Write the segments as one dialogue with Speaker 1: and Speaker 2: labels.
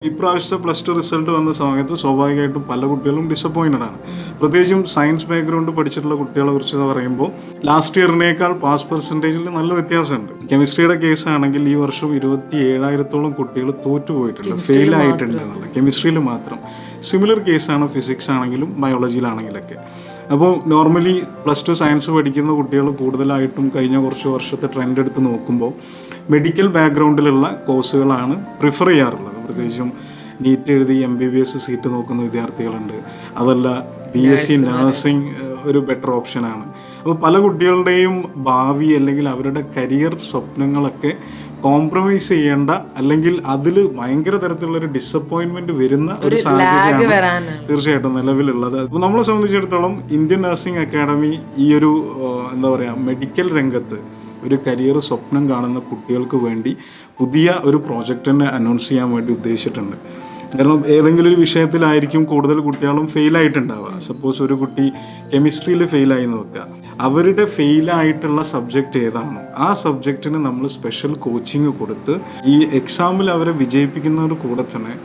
Speaker 1: ഇപ്രാവശ്യത്തെ +2 റിസൾട്ട് വന്ന സമയത്ത് സ്വാഭാവികമായിട്ടും പല കുട്ടികളും ഡിസപ്പോയിൻറ്റഡ് ആണ്. പ്രത്യേകിച്ചും സയൻസ് ബാക്ക്ഗ്രൗണ്ട് പഠിച്ചിട്ടുള്ള കുട്ടികളെ കുറിച്ച് പറയുമ്പോൾ ലാസ്റ്റ് ഇയറിനേക്കാൾ പാസ് പെർസെൻറ്റേജിൽ നല്ല വ്യത്യാസമുണ്ട്. കെമിസ്ട്രിയുടെ കേസ് ആണെങ്കിൽ ഈ വർഷം 27,000-ഓളം കുട്ടികൾ തോറ്റുപോയിട്ടുണ്ട്, ഫെയിൽ ആയിട്ടുണ്ട് എന്നുള്ള കെമിസ്ട്രിയിൽ മാത്രം. സിമിലർ കേസാണ് ഫിസിക്സ് ആണെങ്കിലും ബയോളജിയിലാണെങ്കിലൊക്കെ. അപ്പോൾ നോർമലി +2 സയൻസ് പഠിക്കുന്ന കുട്ടികൾ കൂടുതലായിട്ടും കഴിഞ്ഞ കുറച്ച് വർഷത്തെ ട്രെൻഡ് എടുത്ത് നോക്കുമ്പോൾ മെഡിക്കൽ ബാക്ക്ഗ്രൗണ്ടിലുള്ള കോഴ്സുകളാണ് പ്രിഫർ ചെയ്യാറുള്ളത്. പ്രത്യേകിച്ചും നീറ്റ് എഴുതി MBBS സീറ്റ് നോക്കുന്ന വിദ്യാർത്ഥികളുണ്ട്. അതല്ല BSc നഴ്സിംഗ് ഒരു ബെറ്റർ ഓപ്ഷനാണ്. അപ്പോൾ പല കുട്ടികളുടെയും ഭാവി അല്ലെങ്കിൽ അവരുടെ കരിയർ സ്വപ്നങ്ങളൊക്കെ കോംപ്രമൈസ് ചെയ്യേണ്ട അല്ലെങ്കിൽ അതിൽ ഭയങ്കര തരത്തിലുള്ളൊരു ഡിസപ്പോയിൻമെന്റ് വരുന്ന ഒരു സാഹചര്യമാണ് തീർച്ചയായിട്ടും നിലവിലുള്ളത്. അപ്പോൾ നമ്മളെ സംബന്ധിച്ചിടത്തോളം ഇന്ത്യൻ നഴ്സിംഗ് അക്കാഡമി ഈ ഒരു എന്താ പറയുക മെഡിക്കൽ രംഗത്ത് ഒരു കരിയർ സ്വപ്നം കാണുന്ന കുട്ടികൾക്ക് വേണ്ടി പുതിയ ഒരു പ്രോജക്റ്റ് തന്നെ അനൗൺസ് ചെയ്യാൻ വേണ്ടി ഉദ്ദേശിച്ചിട്ടുണ്ട്. കാരണം ഏതെങ്കിലും ഒരു വിഷയത്തിലായിരിക്കും കൂടുതൽ കുട്ടികളും ഫെയിലായിട്ടുണ്ടാവുക. സപ്പോസ് ഒരു കുട്ടി കെമിസ്ട്രിയിൽ ഫെയിലായി നോക്കുക, അവരുടെ ഫെയിലായിട്ടുള്ള സബ്ജക്റ്റ് ഏതാണോ ആ സബ്ജക്റ്റിന് നമ്മൾ സ്പെഷ്യൽ കോച്ചിങ് കൊടുത്ത് ഈ എക്സാമിൽ അവരെ വിജയിപ്പിക്കുന്നതോട് കൂടെ തന്നെ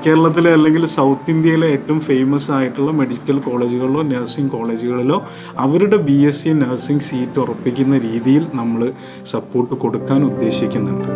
Speaker 1: കേരളത്തിലെ അല്ലെങ്കിൽ സൗത്ത് ഇന്ത്യയിലെ ഏറ്റവും ഫേമസ് ആയിട്ടുള്ള മെഡിക്കൽ കോളേജുകളിലോ നഴ്സിംഗ് കോളേജുകളിലോ അവരുടെ BSc നഴ്സിംഗ് സീറ്റ് ഉറപ്പിക്കുന്ന രീതിയിൽ നമ്മൾ സപ്പോർട്ട് കൊടുക്കാൻ ഉദ്ദേശിക്കുന്നുണ്ട്.